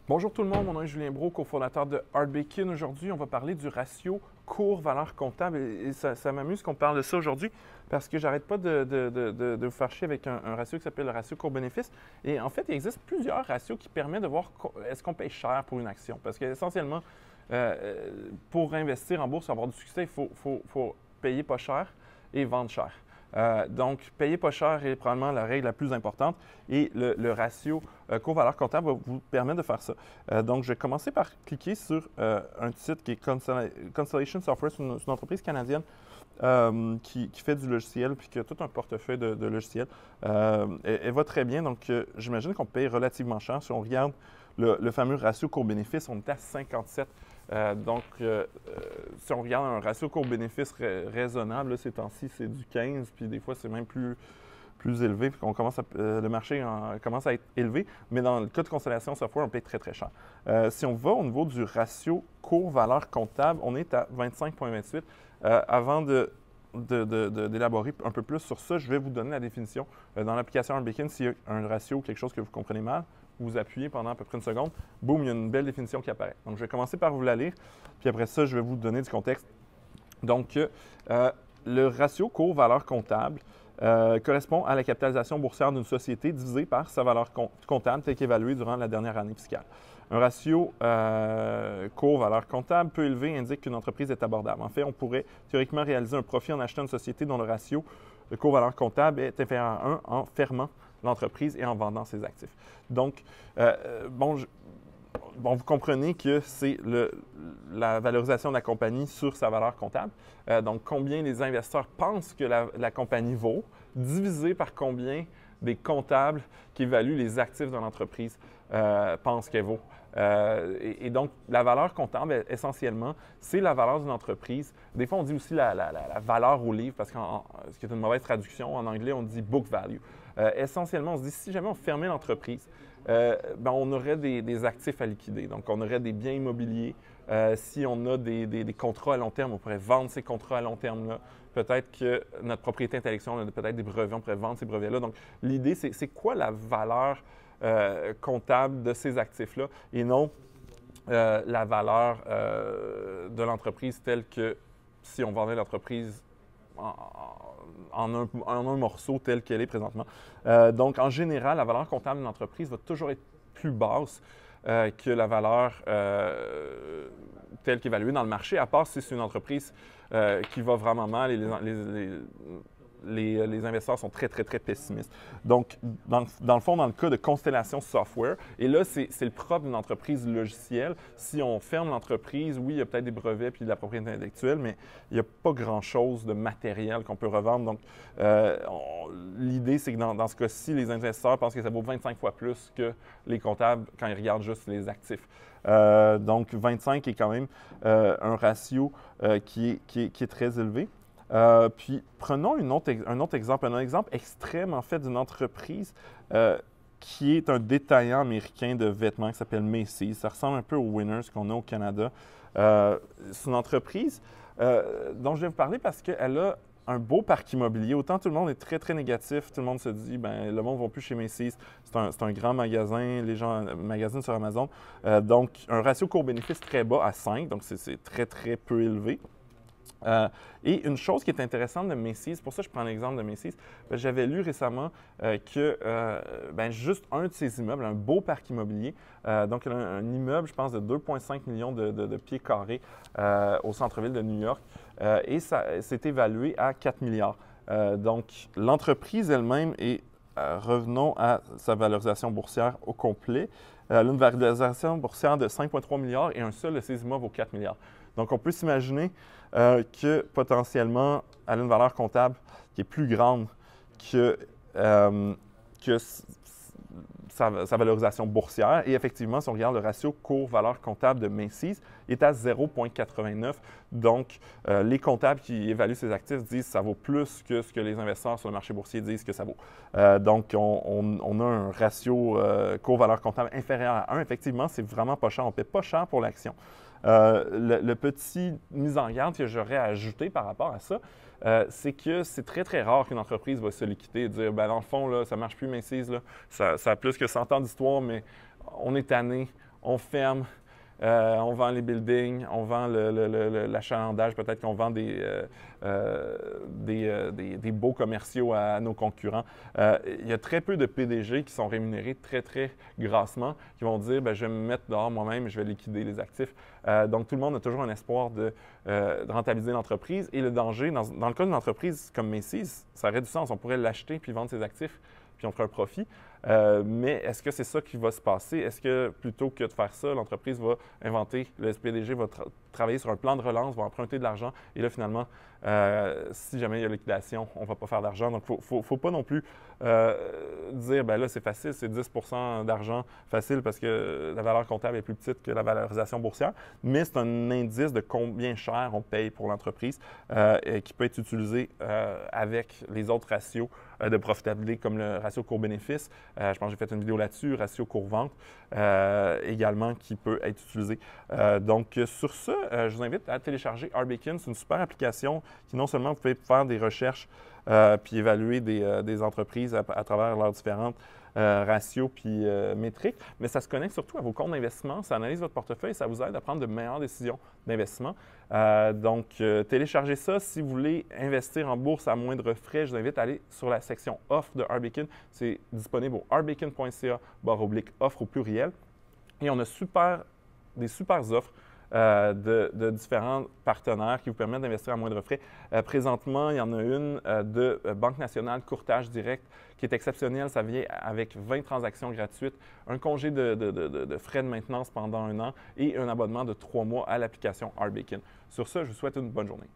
Bonjour tout le monde, mon nom est Julien Brault, cofondateur de Art Bacon. Aujourd'hui, on va parler du ratio cours-valeur comptable et ça m'amuse qu'on parle de ça aujourd'hui parce que j'arrête pas de vous faire chier avec un ratio qui s'appelle le ratio cours-bénéfice. Et en fait, il existe plusieurs ratios qui permettent de voir est-ce qu'on paye cher pour une action. Parce qu'essentiellement, pour investir en bourse, avoir du succès, il faut payer pas cher et vendre cher. Donc, payer pas cher est probablement la règle la plus importante et le ratio cours-valeur comptable va vous permettre de faire ça. Donc, je vais commencer par cliquer sur un site qui est Constellation Software, c'est une entreprise canadienne qui fait du logiciel puis qui a tout un portefeuille de logiciels. Elle va très bien, donc j'imagine qu'on paye relativement cher. Si on regarde le fameux ratio cours-bénéfice, on est à 57. Si on regarde un ratio cours-bénéfice raisonnable, là, ces temps-ci, c'est du 15, puis des fois, c'est même plus élevé, puis le marché commence à être élevé. Mais dans le cas de Constellation Software, on paye très, très cher. Si on va au niveau du ratio cours-valeur comptable, on est à 25,28. Avant d'élaborer un peu plus sur ça, je vais vous donner la définition. Dans l'application Art Bacon, s'il y a un ratio ou quelque chose que vous comprenez mal, vous appuyez pendant à peu près une seconde, boum, il y a une belle définition qui apparaît. Donc, je vais commencer par vous la lire, puis après ça, je vais vous donner du contexte. Donc, le ratio cours-valeur comptable correspond à la capitalisation boursière d'une société divisée par sa valeur comptable telle qu'évaluée durant la dernière année fiscale. Un ratio cours-valeur comptable peu élevé indique qu'une entreprise est abordable. En fait, on pourrait théoriquement réaliser un profit en achetant une société dont le ratio de cours-valeur comptable est inférieur à 1 en fermant l'entreprise et en vendant ses actifs. Donc, vous comprenez que c'est la valorisation de la compagnie sur sa valeur comptable. Donc, combien les investisseurs pensent que la compagnie vaut, divisé par combien des comptables qui évaluent les actifs de l'entreprise pensent qu'elle vaut. Et donc, la valeur comptable, essentiellement, c'est la valeur d'une entreprise. Des fois, on dit aussi la valeur au livre, parce que ce qui est une mauvaise traduction. En anglais, on dit book value. Essentiellement, on se dit, si jamais on fermait l'entreprise, on aurait des actifs à liquider. Donc, on aurait des biens immobiliers. Si on a des contrats à long terme, on pourrait vendre ces contrats à long terme-là. Peut-être que notre propriété intellectuelle, on a peut-être des brevets, on pourrait vendre ces brevets-là. Donc, l'idée, c'est quoi la valeur comptable de ces actifs-là et non la valeur de l'entreprise telle que si on vendait l'entreprise en un morceau tel qu'elle est présentement. Donc, en général, la valeur comptable d'une entreprise va toujours être plus basse que la valeur telle qu'évaluée dans le marché, à part si c'est une entreprise qui va vraiment mal et les investisseurs sont très, très, très pessimistes. Donc, dans le fond, dans le cas de Constellation Software, et là, c'est le propre d'une entreprise logicielle. Si on ferme l'entreprise, oui, il y a peut-être des brevets puis de la propriété intellectuelle, mais il n'y a pas grand-chose de matériel qu'on peut revendre. Donc, l'idée, c'est que dans ce cas-ci, les investisseurs pensent que ça vaut 25 fois plus que les comptables quand ils regardent juste les actifs. Donc, 25 est quand même un ratio qui est très élevé. Puis, prenons un autre exemple, un exemple extrême, en fait, d'une entreprise qui est un détaillant américain de vêtements qui s'appelle Macy's. Ça ressemble un peu aux Winners qu'on a au Canada. C'est une entreprise dont je vais vous parler parce qu'elle a un beau parc immobilier. Autant tout le monde est très, très négatif. Tout le monde se dit, le monde ne va plus chez Macy's. C'est un grand magasin. Les gens magasinent sur Amazon. Donc, un ratio cours-bénéfice très bas à 5. Donc, c'est très, très peu élevé. Et une chose qui est intéressante de Macy's, pour ça je prends l'exemple de Macy's, j'avais lu récemment que juste un de ces immeubles, un beau parc immobilier, donc un immeuble, je pense, de 2,5 millions de pieds carrés au centre-ville de New York, et ça s'est évalué à 4 milliards. Donc l'entreprise elle-même est, revenons à sa valorisation boursière au complet, elle a une valorisation boursière de 5,3 milliards et un seul de ces immeubles vaut 4 milliards. Donc, on peut s'imaginer que potentiellement, elle a une valeur comptable qui est plus grande que sa valorisation boursière. Et effectivement, si on regarde le ratio cours-valeur comptable de Macy's, il est à 0,89. Donc, les comptables qui évaluent ces actifs disent que ça vaut plus que ce que les investisseurs sur le marché boursier disent que ça vaut. Donc, on a un ratio cours-valeur comptable inférieur à 1. Effectivement, c'est vraiment pas cher. On ne paie pas cher pour l'action. Le petit mise en garde que j'aurais à ajouter par rapport à ça, c'est que c'est très, très rare qu'une entreprise va se liquider et dire, dans le fond, là, ça ne marche plus, Macy's, là, ça a plus que 100 ans d'histoire, mais on est tanné, on ferme, on vend les buildings, on vend l'achalandage, peut-être qu'on vend des baux commerciaux à nos concurrents. Il y a très peu de PDG qui sont rémunérés très, très grassement, qui vont dire ben, je vais me mettre dehors moi-même et je vais liquider les actifs. Donc, tout le monde a toujours un espoir de rentabiliser l'entreprise. Et le danger, dans le cas d'une entreprise comme Macy's, ça aurait du sens. On pourrait l'acheter puis vendre ses actifs, puis on ferait un profit. Mais est-ce que c'est ça qui va se passer? Est-ce que plutôt que de faire ça, l'entreprise va inventer, le SPDG va travailler sur un plan de relance, va emprunter de l'argent et là, finalement, si jamais il y a liquidation, on ne va pas faire d'argent. Donc, il ne faut pas non plus dire, ben là, c'est facile, c'est 10 d'argent facile parce que la valeur comptable est plus petite que la valorisation boursière, mais c'est un indice de combien cher on paye pour l'entreprise qui peut être utilisé avec les autres ratios de profitabilité comme le ratio court-bénéfice. Je pense que j'ai fait une vidéo là-dessus, ratio court-vente également qui peut être utilisé. Donc, sur ce, je vous invite à télécharger RBakin. C'est une super application qui non seulement vous pouvez faire des recherches puis évaluer des entreprises à travers leurs différentes ratios puis métriques, mais ça se connecte surtout à vos comptes d'investissement, ça analyse votre portefeuille et ça vous aide à prendre de meilleures décisions d'investissement. Donc, téléchargez ça. Si vous voulez investir en bourse à moindre frais, je vous invite à aller sur la section offre de RBakin. C'est disponible au rbackin.ca/offre au pluriel. Et on a des super offres de différents partenaires qui vous permettent d'investir à moindre frais. Présentement, il y en a une de Banque nationale courtage direct qui est exceptionnelle. Ça vient avec 20 transactions gratuites, un congé de frais de maintenance pendant 1 an et un abonnement de 3 mois à l'application RBakin. Sur ce, je vous souhaite une bonne journée.